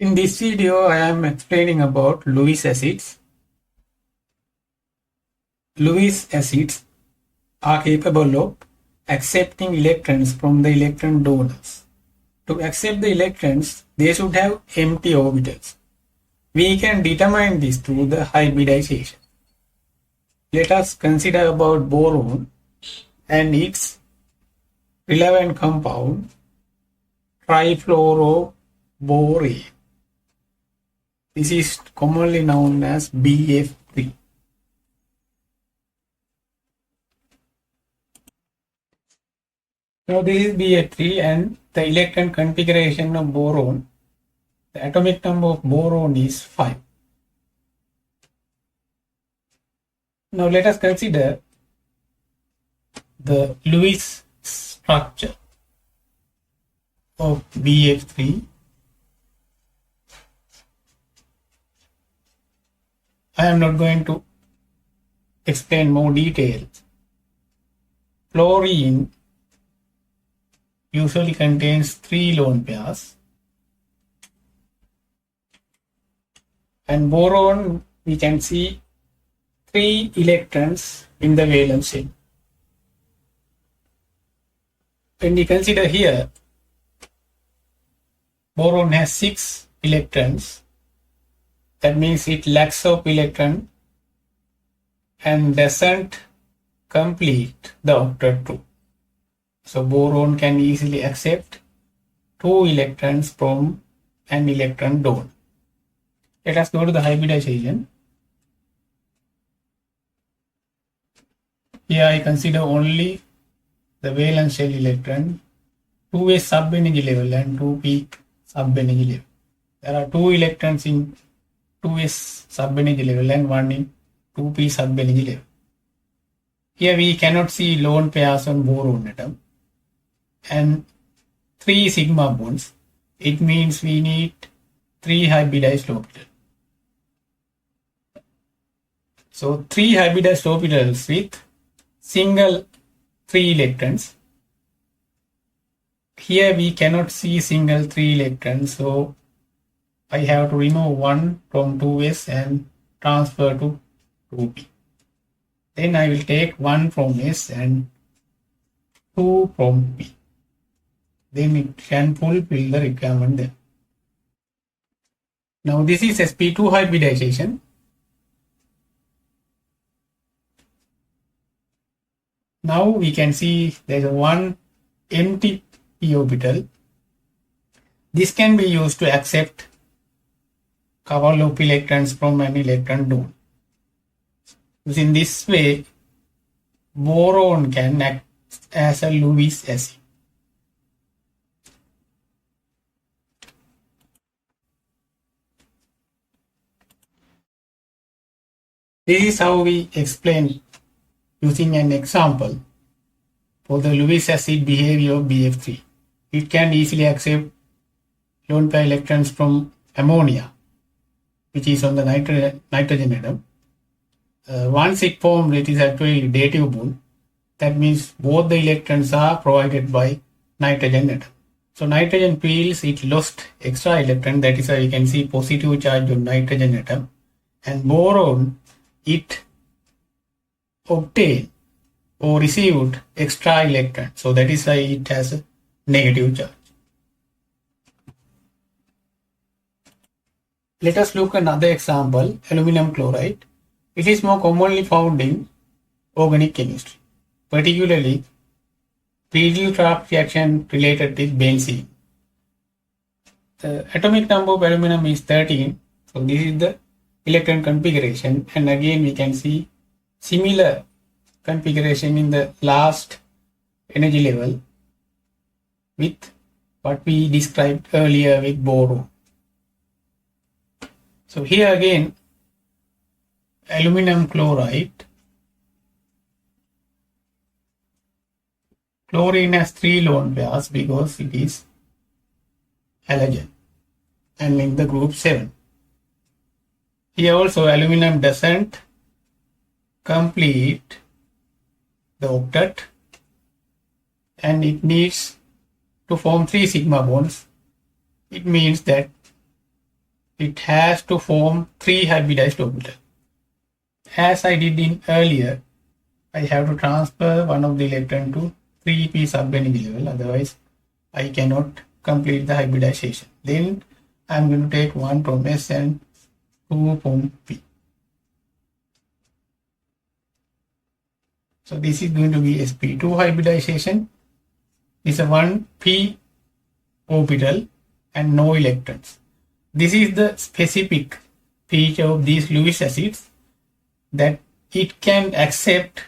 In this video, I am explaining about Lewis acids. Lewis acids are capable of accepting electrons from the electron donors. To accept the electrons, they should have empty orbitals. We can determine this through the hybridization. Let us consider about boron and its relevant compound trifluoroborane. This is commonly known as BF3. Now this is BF3 and the electron configuration of boron. The atomic number of boron is 5. Now let us consider the Lewis structure of BF3. I am not going to explain more details. Fluorine usually contains 3 lone pairs, and boron we can see 3 electrons in the valence shell. When we consider here, boron has 6 electrons. That means it lacks of electron and doesn't complete the octet 2. So boron can easily accept 2 electrons from an electron donor. Let us go to the hybridization. Here I consider only the valence shell electron, 2s sub-energy level and 2p sub-energy level. There are 2 electrons in 2s sub-energy level and 1 in 2p sub-energy level. Here we cannot see lone pairs on boron atom and 3 sigma bonds. It means we need 3 hybridized orbitals. So 3 hybridized orbitals with single 3 electrons. Here we cannot see single 3 electrons, so I have to remove 1 from 2s and transfer to 2p. Then I will take 1 from s and 2 from p. Then it can fulfill the requirement there. Now this is sp2 hybridization. Now we can see there is one empty p orbital. This can be used to accept couple of electrons from an electron donor. In this way, boron can act as a Lewis acid. This is how we explain using an example for the Lewis acid behavior of BF3. It can easily accept lone pair electrons from ammonia, which is on the nitrogen atom. Once it formed, it is actually dative bond. That means both the electrons are provided by nitrogen atom. So nitrogen feels it lost extra electron. That is why we can see positive charge on nitrogen atom. And boron, it obtained or received extra electron. So that is why it has a negative charge. Let us look at another example, aluminum chloride. It is more commonly found in organic chemistry, particularly Friedel-Crafts reaction related with benzene. The atomic number of aluminum is 13. So this is the electron configuration, and again we can see similar configuration in the last energy level with what we described earlier with boron. So here again, aluminum chloride, chlorine has 3 lone pairs because it is halogen and in the group 7. Here also aluminum doesn't complete the octet and it needs to form 3 sigma bonds. It means that it has to form 3 hybridized orbitals. As I did in earlier, I have to transfer one of the electron to 3p subenergy level, otherwise I cannot complete the hybridization. Then I'm going to take 1 from S and 2 from P. So this is going to be sp2 hybridization. This is a 1p orbital and no electrons. This is the specific feature of these Lewis acids, that it can accept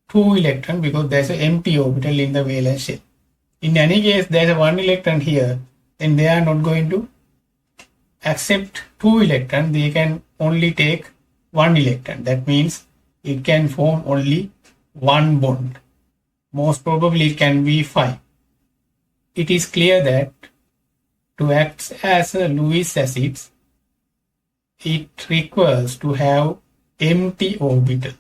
2 electrons because there's an empty orbital in the valence shell. In any case, there's a 1 electron here, then they are not going to accept 2 electrons. They can only take 1 electron. That means it can form only 1 bond. Most probably it can be 5. It is clear that to act as a Lewis acid, it requires to have empty orbital.